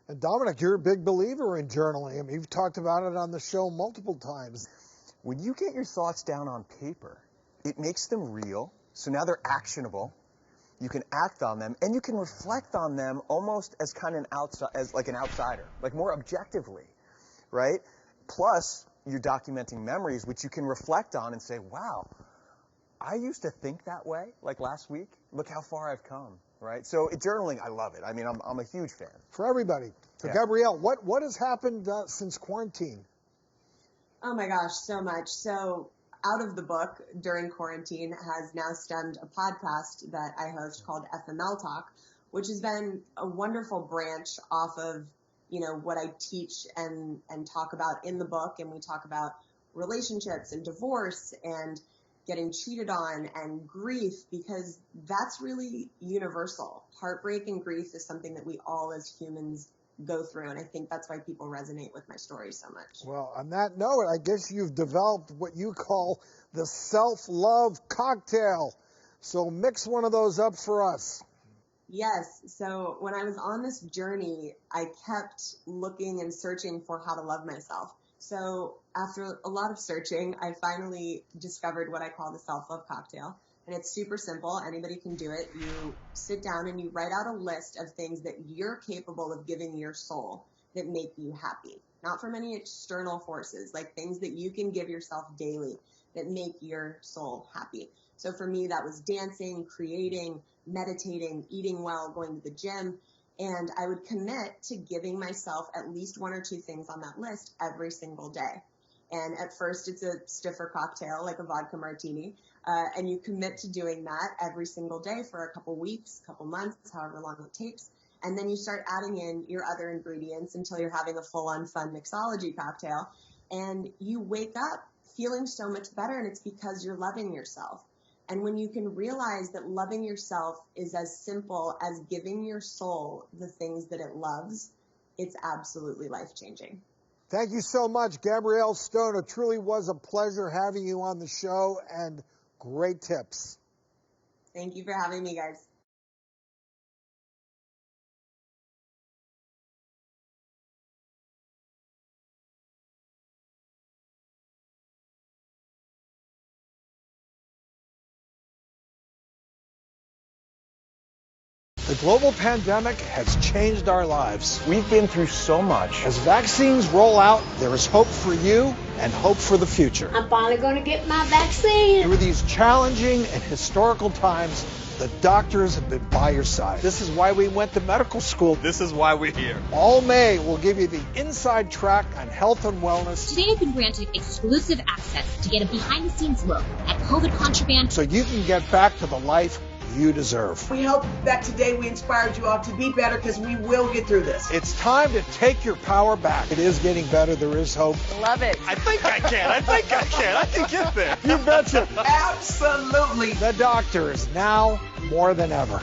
And Dominic, you're a big believer in journaling. I mean, you've talked about it on the show multiple times. When you get your thoughts down on paper, it makes them real. So now they're actionable. You can act on them, and you can reflect on them almost as kind of an outsider, like more objectively, right? Plus, you're documenting memories, which you can reflect on and say, wow, I used to think that way, like last week. Look how far I've come, right? So journaling, I love it. I mean, I'm a huge fan. For everybody. For Gabrielle, what has happened since quarantine? Oh my gosh, so much. So out of the book during quarantine has now stemmed a podcast that I host called FML Talk, which has been a wonderful branch off of, you know, what I teach and talk about in the book. And we talk about relationships and divorce and getting cheated on and grief, because that's really universal. Heartbreak and grief is something that we all as humans go through, and I think that's why people resonate with my story so much. Well, on that note, I guess you've developed what you call the self-love cocktail. So mix one of those up for us. Yes. So when I was on this journey, I kept looking and searching for how to love myself. So after a lot of searching, I finally discovered what I call the self-love cocktail. And it's super simple. Anybody can do it. You sit down and you write out a list of things that you're capable of giving your soul that make you happy. Not from any external forces, like things that you can give yourself daily that make your soul happy. So for me, that was dancing, creating, meditating, eating well, going to the gym. And I would commit to giving myself at least one or two things on that list every single day. And at first, it's a stiffer cocktail, like a vodka martini. And you commit to doing that every single day for a couple weeks, couple months, however long it takes. And then you start adding in your other ingredients until you're having a full-on fun mixology cocktail. And you wake up feeling so much better, and it's because you're loving yourself. And when you can realize that loving yourself is as simple as giving your soul the things that it loves, it's absolutely life-changing. Thank you so much, Gabrielle Stone. It truly was a pleasure having you on the show, and great tips. Thank you for having me, guys. The global pandemic has changed our lives. We've been through so much. As vaccines roll out, there is hope for you and hope for the future. I'm finally going to get my vaccine. Through these challenging and historical times, the doctors have been by your side. This is why we went to medical school. This is why we're here. All May will give you the inside track on health and wellness. Today I've been granted exclusive access to get a behind-the-scenes look at COVID contraband, so you can get back to the life you deserve. We hope that today we inspired you all to be better, because we will get through this. It's time to take your power back. It is getting better. There is hope. Love it. I think I can. I can get there. You betcha. Absolutely. The doctor is now more than ever.